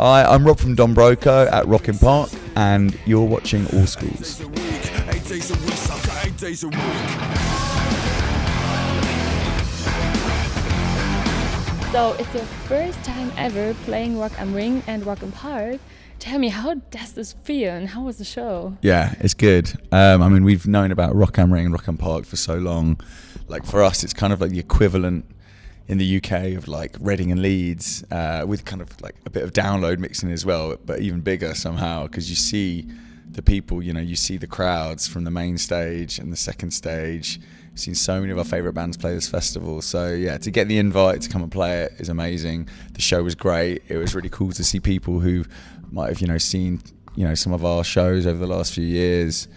Hi, I'm Rob from Broco at Rock in Park, and you're watching All Schools. So it's your first time ever playing Rock am Ring and Rock im Park. Tell me, how does this feel and how was the show? Yeah, it's good. I mean, we've known about Rock am Ring and Rock im Park for so long. Like for us, it's kind of like the equivalent in the UK of like Reading and Leeds, with kind of like a bit of download mixing as well, but even bigger somehow, because you see the people, you know, you see the crowds from the main stage and the second stage. I've seen so many of our favourite bands play this festival. So yeah, to get the invite to come and play it is amazing. The show was great. It was really cool to see people who might have, seen, some of our shows over the last few years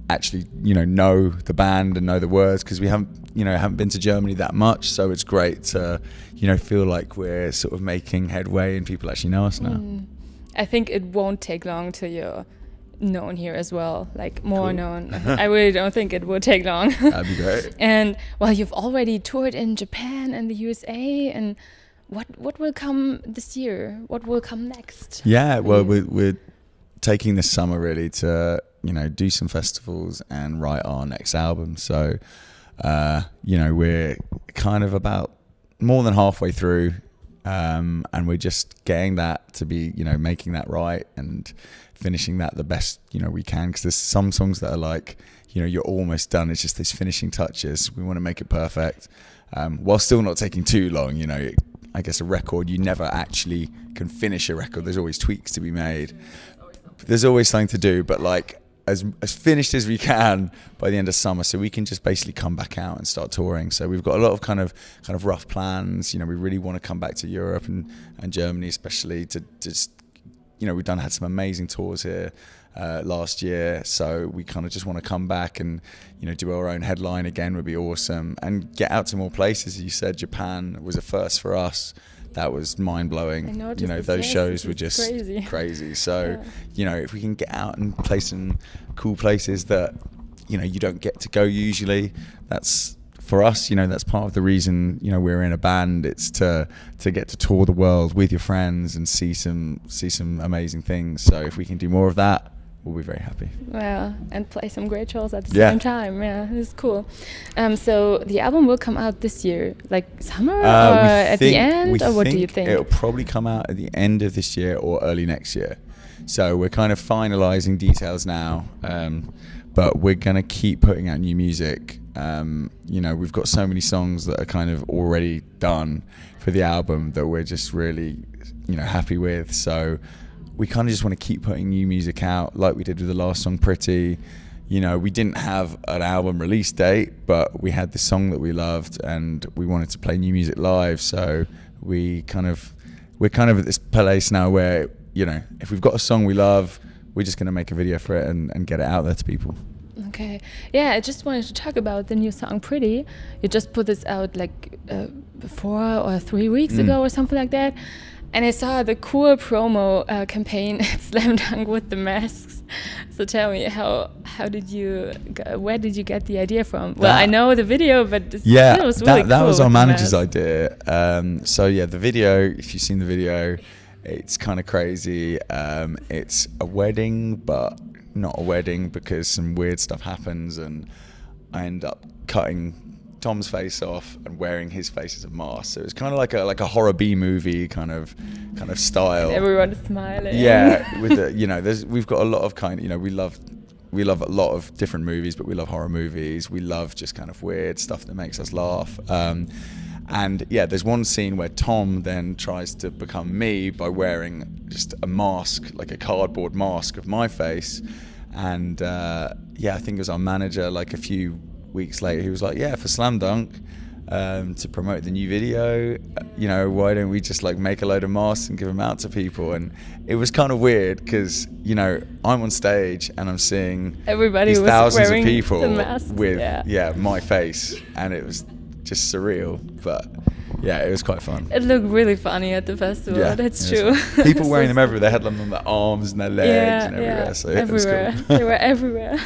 actually, know the band and know the words, because we haven't been to Germany that much. So it's great to, feel like we're sort of making headway and people actually know us now. I think it won't take long till you're known here as well, like more Cool. known. I really don't think it will take long. That'd be great. And well, you've already toured in Japan and the USA, and what will come this year? What will come next? Yeah, well, we're taking this summer really to do some festivals and write our next album. So we're kind of about more than halfway through, and we're just getting that to be making that right and finishing that the best we can, because there's some songs that are like you're almost done, it's just these finishing touches. We want to make it perfect, while still not taking too long. I guess a record, you never actually can finish a record. There's always tweaks to be made, there's always something to do, but like as finished as we can by the end of summer, so we can just basically come back out and start touring. So we've got a lot of kind of rough plans. We really want to come back to Europe and Germany especially, to just we've had some amazing tours here last year, so we kind of just want to come back and do our own headline again would be awesome, and get out to more places. As you said, Japan was a first for us. That was mind-blowing. Those shows were just crazy. So if we can get out and play some cool places that you don't get to go usually, that's for us, that's part of the reason, we're in a band. It's to get to tour the world with your friends and see some amazing things. So if we can do more of that, we'll be very happy. Well, and play some great shows at the same time. Yeah, this is cool. So the album will come out this year, like summer or at the end, or what do you think? It'll probably come out at the end of this year or early next year. So we're kind of finalising details now, but we're going to keep putting out new music. We've got so many songs that are kind of already done for the album that we're just really, happy with. So we kind of just want to keep putting new music out, like we did with the last song, Pretty. We didn't have an album release date, but we had this song that we loved and we wanted to play new music live. So we're kind of at this place now where, if we've got a song we love, we're just going to make a video for it and get it out there to people. Okay. Yeah, I just wanted to talk about the new song Pretty. You just put this out like 4 or 3 weeks ago or something like that. And I saw the cool promo campaign at Slam Dunk with the masks. So tell me, where did you get the idea from? Well, I know the video, but it was really cool. That was our manager's idea. The video, if you've seen the video, it's kind of crazy. It's a wedding, but not a wedding, because some weird stuff happens and I end up cutting Tom's face off and wearing his face as a mask. So it's kind of like a horror B movie kind of style. And everyone is smiling. Yeah, with we've got a lot of we love a lot of different movies, but we love horror movies. We love just kind of weird stuff that makes us laugh. And yeah, there's one scene where Tom then tries to become me by wearing just a mask, like a cardboard mask of my face. And I think it was our manager, like a few weeks later, he was like, for Slam Dunk, to promote the new video, why don't we just like make a load of masks and give them out to people? And it was kind of weird because I'm on stage and I'm seeing everybody these was thousands wearing of people the masks, with my face, and it was just surreal, but it was quite fun. It looked really funny at the festival. That's true. People wearing them everywhere. They had them on their arms and their legs and everywhere. So everywhere. it was cool. They were everywhere.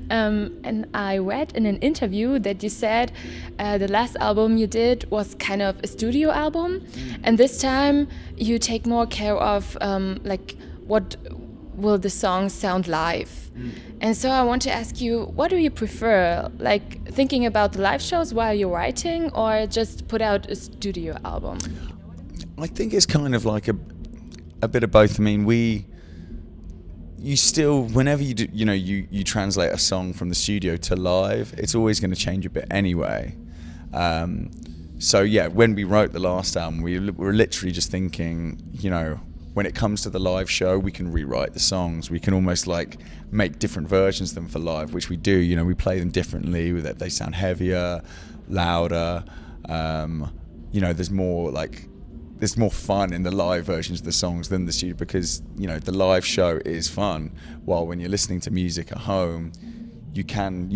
And I read in an interview that you said the last album you did was kind of a studio album, and this time you take more care of like what will the songs sound live. And so I want to ask you, what do you prefer? Like thinking about the live shows while you're writing, or just put out a studio album? I think it's kind of like a bit of both. I mean, you still, whenever you do, you translate a song from the studio to live, it's always going to change a bit anyway. So yeah, when we wrote the last album, we were literally just thinking, when it comes to the live show, we can rewrite the songs. We can almost like make different versions of them for live, which we do. We play them differently. They sound heavier, louder. There's more fun in the live versions of the songs than the studio, because the live show is fun. While when you're listening to music at home, you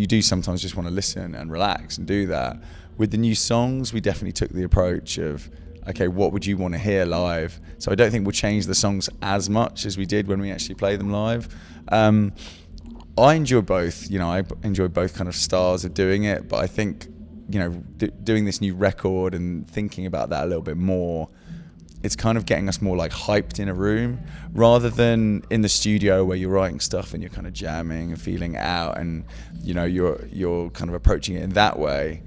do sometimes just want to listen and relax and do that. With the new songs, we definitely took the approach of, okay, what would you want to hear live? So I don't think we'll change the songs as much as we did when we actually play them live. I enjoy both. I enjoy both kind of styles of doing it, but I think doing this new record and thinking about that a little bit more, it's kind of getting us more like hyped in a room rather than in the studio where you're writing stuff and you're kind of jamming and feeling it out, and you're kind of approaching it in that way.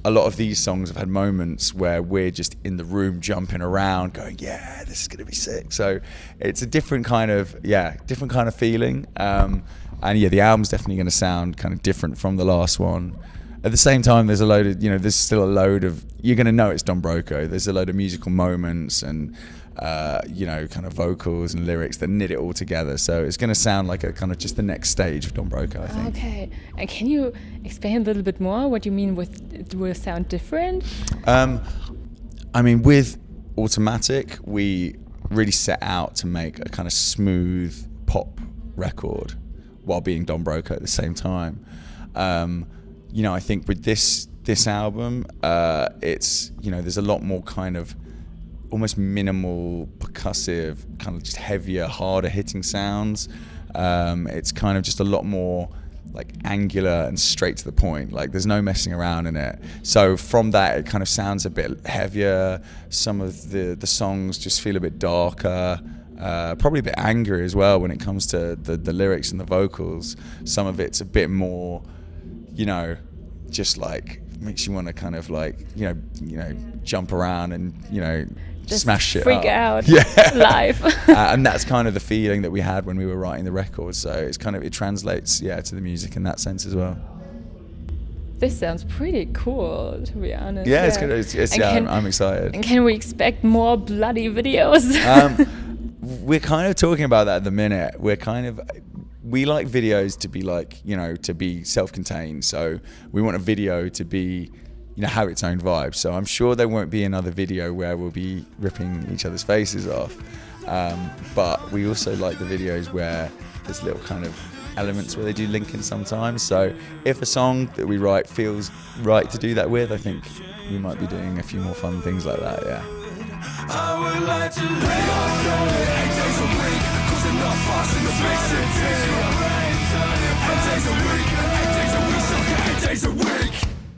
A lot of these songs have had moments where we're just in the room jumping around going, yeah, this is going to be sick. So it's a different kind of feeling. And yeah, the album's definitely going to sound kind of different from the last one. At the same time, there's still a load of, you're going to know it's Don Broco. There's a load of musical moments and, kind of vocals and lyrics that knit it all together. So it's going to sound like a kind of just the next stage of Don Broco, I think. Okay. And can you explain a little bit more what you mean with it will sound different? With Automatic, we really set out to make a kind of smooth pop record while being Don Broco at the same time. I think with this album, it's, there's a lot more kind of almost minimal, percussive, kind of just heavier, harder hitting sounds. It's kind of just a lot more like angular and straight to the point. Like there's no messing around in it. So from that, it kind of sounds a bit heavier. Some of the songs just feel a bit darker. Probably a bit angry as well when it comes to the lyrics and the vocals. Some of it's a bit more, just like makes you want to kind of like, jump around and, just smash shit freak up. out Yeah. live. And that's kind of the feeling that we had when we were writing the record. So it's kind of, it translates, to the music in that sense as well. This sounds pretty cool, to be honest. Yeah, it's good. I'm excited. And can we expect more bloody videos? We're kind of talking about that at the minute. We like videos to be like, to be self-contained. So we want a video to be, have its own vibe. So I'm sure there won't be another video where we'll be ripping each other's faces off. But we also like the videos where there's little kind of elements where they do link in sometimes. So if a song that we write feels right to do that with, I think we might be doing a few more fun things like that, yeah. I would like to lay off your 8 days a week, cause I'm not passing the basic 8 days a week, 8 days a week, so 8 days a week.